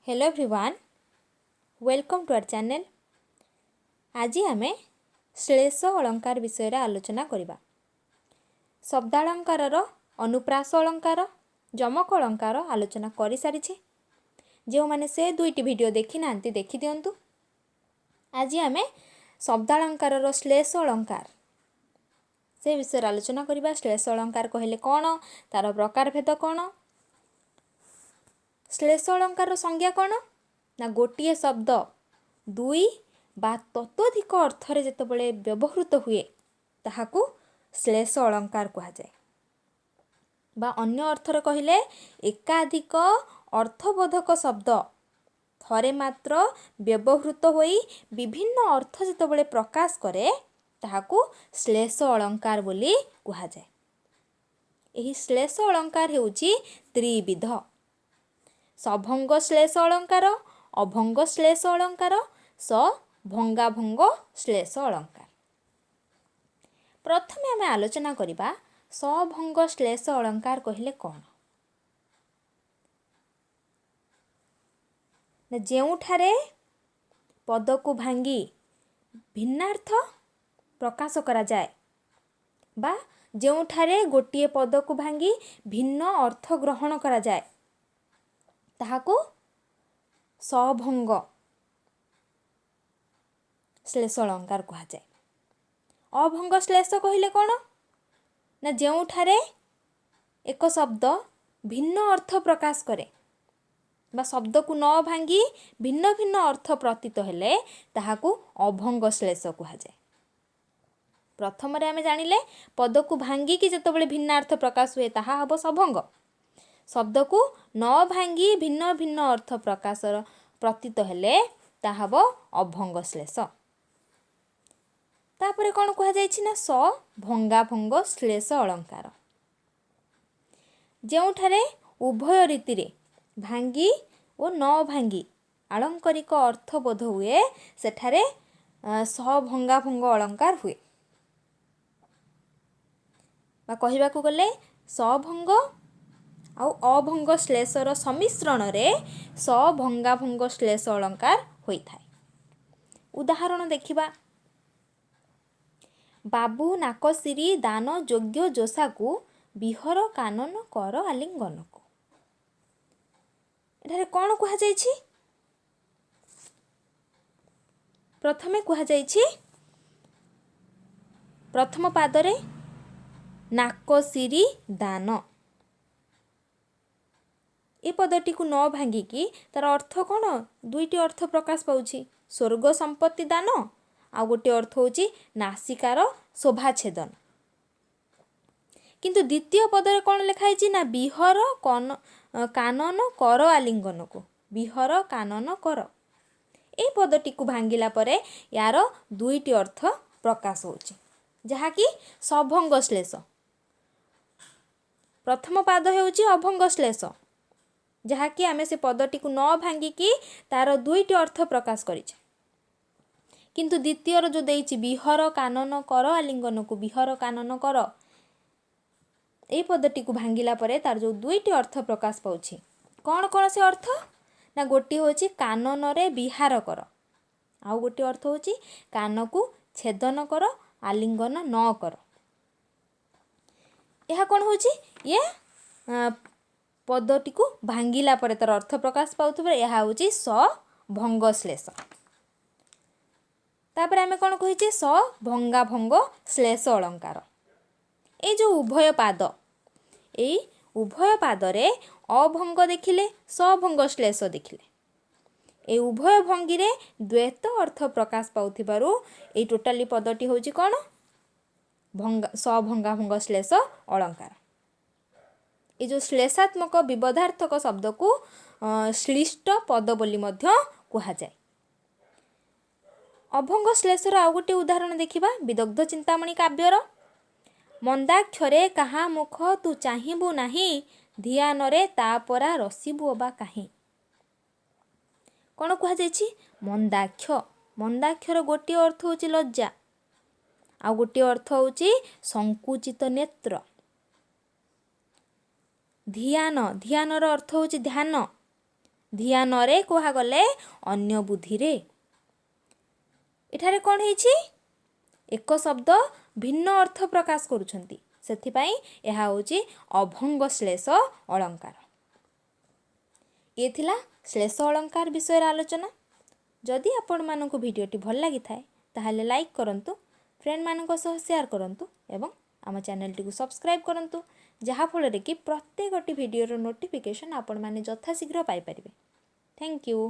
Hello everyone, welcome to our channel. आज आम श्लेष अलंकार विषय आलोचना करवा। शब्दालंकार अनुप्रास अलंकार जमक अलंकार आलोचना कर सारी। जो मैंने से दुईटी वीडियो देखी ना देखी दिंतु। आज आम शब्दालंकार श्लेष अलंकार से विषय आलोचना करवा। श्लेष अलंकार कहले कौन, तार प्रकार भेद कौन, श्लेष अलंकार संज्ञा कौन ना गोटे शब्द दुई बा ततोधिक अर्थरे जितेबाला व्यवहृत हुए ताहाकू श्लेष अलंकार कहा जाए। बा अन्य अर्थरे कहले एकाधिक अर्थबोधक शब्द थरे मात्र व्यवहृत होई विभिन्न अर्थ जितेबाला प्रकाश करे ताहाकू श्लेष अलंकार बोली कहा जाए। एही श्लेष अलंकार हेउची त्रिविध। सभंग श्लेष अलंकार, अभंग श्लेष अलंकार, सभंगाभंग श्लेष अलंकार। प्रथमे आमे आलोचना करिबा सभंग श्लेष अलंकार कहले कौन। जेउठारे पद को भांगी भिन्नार्थ प्रकाश करा जाए बा जेउठारे गोटे पद को भांगी भिन्न अर्थ ग्रहण करा जाए ताहाको सभंग श्लेष अलंकार कहा जाए। अभंग श्लेष कहले कौन ना जेउठारे एक शब्द भिन्न अर्थ प्रकाश करे बा शब्द को न भांगी भिन्न भिन्न अर्थ प्रतीत हेले ताहाको अभंग श्लेष कहा जाए। प्रथम रे आमे जानिले पद को भांगी कि जतबेले भिन्न अर्थ प्रकाश हुए ताहा हबो सभंग। शब्द को न भांगी भिन्न भिन्न अर्थ प्रकाश प्रतीत हेले ताहा हबो अभंग श्लेष। तापरे कौन कहा जायछि ना सभंगाभंग श्लेष अलंकार। जेउठारे उभय रीति रे भांगी और न भांगी आलंकारिक अर्थ बोध हुए सेठारे सभंगाभंग अलंकार हुए। बा कहिबाकू गले सभंग आउ अभंग श्लेषर सम्मिश्रण रे सभंगाभंग श्लेष अलंकार होई थाए। उदाहरण देखिबा। बाबू नाकसिरी दान योग्य जोसाकू बिहर कानन कर आलिंगन को। एठारे कौन कहा जायछि? प्रथमे कहा जायछि प्रथम पादरे नाकसिरी दान। ए पदटी को न भांगिकी तार अर्थ कौन दुईटी अर्थ प्रकाश पाउछि। स्वर्ग संपत्ति दान आ गोटे अर्थ होची नासिकार शोभाछेदन। किंतु द्वितीय पदरे कौन लिखाई ना बिहर कानन कर आलिंगन को। बिहर कानन कर ए पदटी को भांगिला परे यार दुईटी अर्थ प्रकाश होची जहाँकि सभंग श्लेष। प्रथम पाद हेउची अभंग श्लेष जहाँकि आमे से पदटी को न भांगिकी तार दुईटी अर्थ प्रकाश करिछे। किंतु द्वितीय जो देइछि बिहर कानन कर आलिंगन को बिहर कानन कर ए पदटी को भांगिला परे तार जो दुईटी अर्थ प्रकाश पाउछि कौन कौन से अर्थ ना गोटे होची कानन रे बिहार कर आउ गोटे अर्थ होची कान को छेदन कर आलिंगन न कर। यह कौन होची ये पदटी को भांगिला परे तार अर्थ प्रकाश पाउथबे यह होची सभंग श्लेष। तापर आमे कौन कहिचे सभंगाभंग श्लेष अलंकार। ए जो उभय पाद ए उभय पादरे अभंग देखिले सभंग श्लेष देखिले ए उभय भंगी रे द्वैत अर्थ प्रकाश पाउथिबारु ए टोटाली पदटी होची कौन सभंगाभंग श्लेष अलंकार। ये जो श्लेषात्मक विबधार्थक शब्द को श्लिष्ट पद बोली मध्य कहा जाए। अभंग श्लेषर आउ गोटे उदाहरण देखिबा। विदग्ध चिंतामणि काव्यर मंदाक्षरे कहा मुख तू चाहिबू नाही ध्यान रे तापरा रसिबू अबा काहे। कौन कहा जायछि मंदाक्ष। मंदाक्षर गोटे अर्थ होची लज्जा आउ गोटे अर्थ होची संकुचित नेत्र। ध्यान ध्यानर अर्थ होची ध्यान ଧ୍ୟାନରେ କୁହାଗଲେ ଅନ୍ୟ ବୁଦ୍ଧିରେ। ଏଠାରେ କ'ଣ ହେଇଛି? ଏକ ଶବ୍ଦ ଭିନ୍ନ ଅର୍ଥ ପ୍ରକାଶ କରୁଛନ୍ତି, ସେଥିପାଇଁ ଏହା ହେଉଛି ଅଭଙ୍ଗ ଶ୍ଲେଷ ଅଳଙ୍କାର। ଇଏ ଥିଲା ଶ୍ଲେଷ ଅଳଙ୍କାର ବିଷୟରେ ଆଲୋଚନା। ଯଦି ଆପଣମାନଙ୍କୁ ଭିଡ଼ିଓଟି ଭଲ ଲାଗିଥାଏ ତାହେଲେ ଲାଇକ୍ କରନ୍ତୁ, ଫ୍ରେଣ୍ଡମାନଙ୍କ ସହ ସେୟାର କରନ୍ତୁ ଏବଂ ଆମ ଚ୍ୟାନେଲଟିକୁ ସବସ୍କ୍ରାଇବ୍ କରନ୍ତୁ, ଯାହାଫଳରେ କି ପ୍ରତ୍ୟେକଟି ଭିଡ଼ିଓର ନୋଟିଫିକେସନ୍ ଆପଣମାନେ ଯଥାଶୀଘ୍ର ପାଇପାରିବେ। Thank you.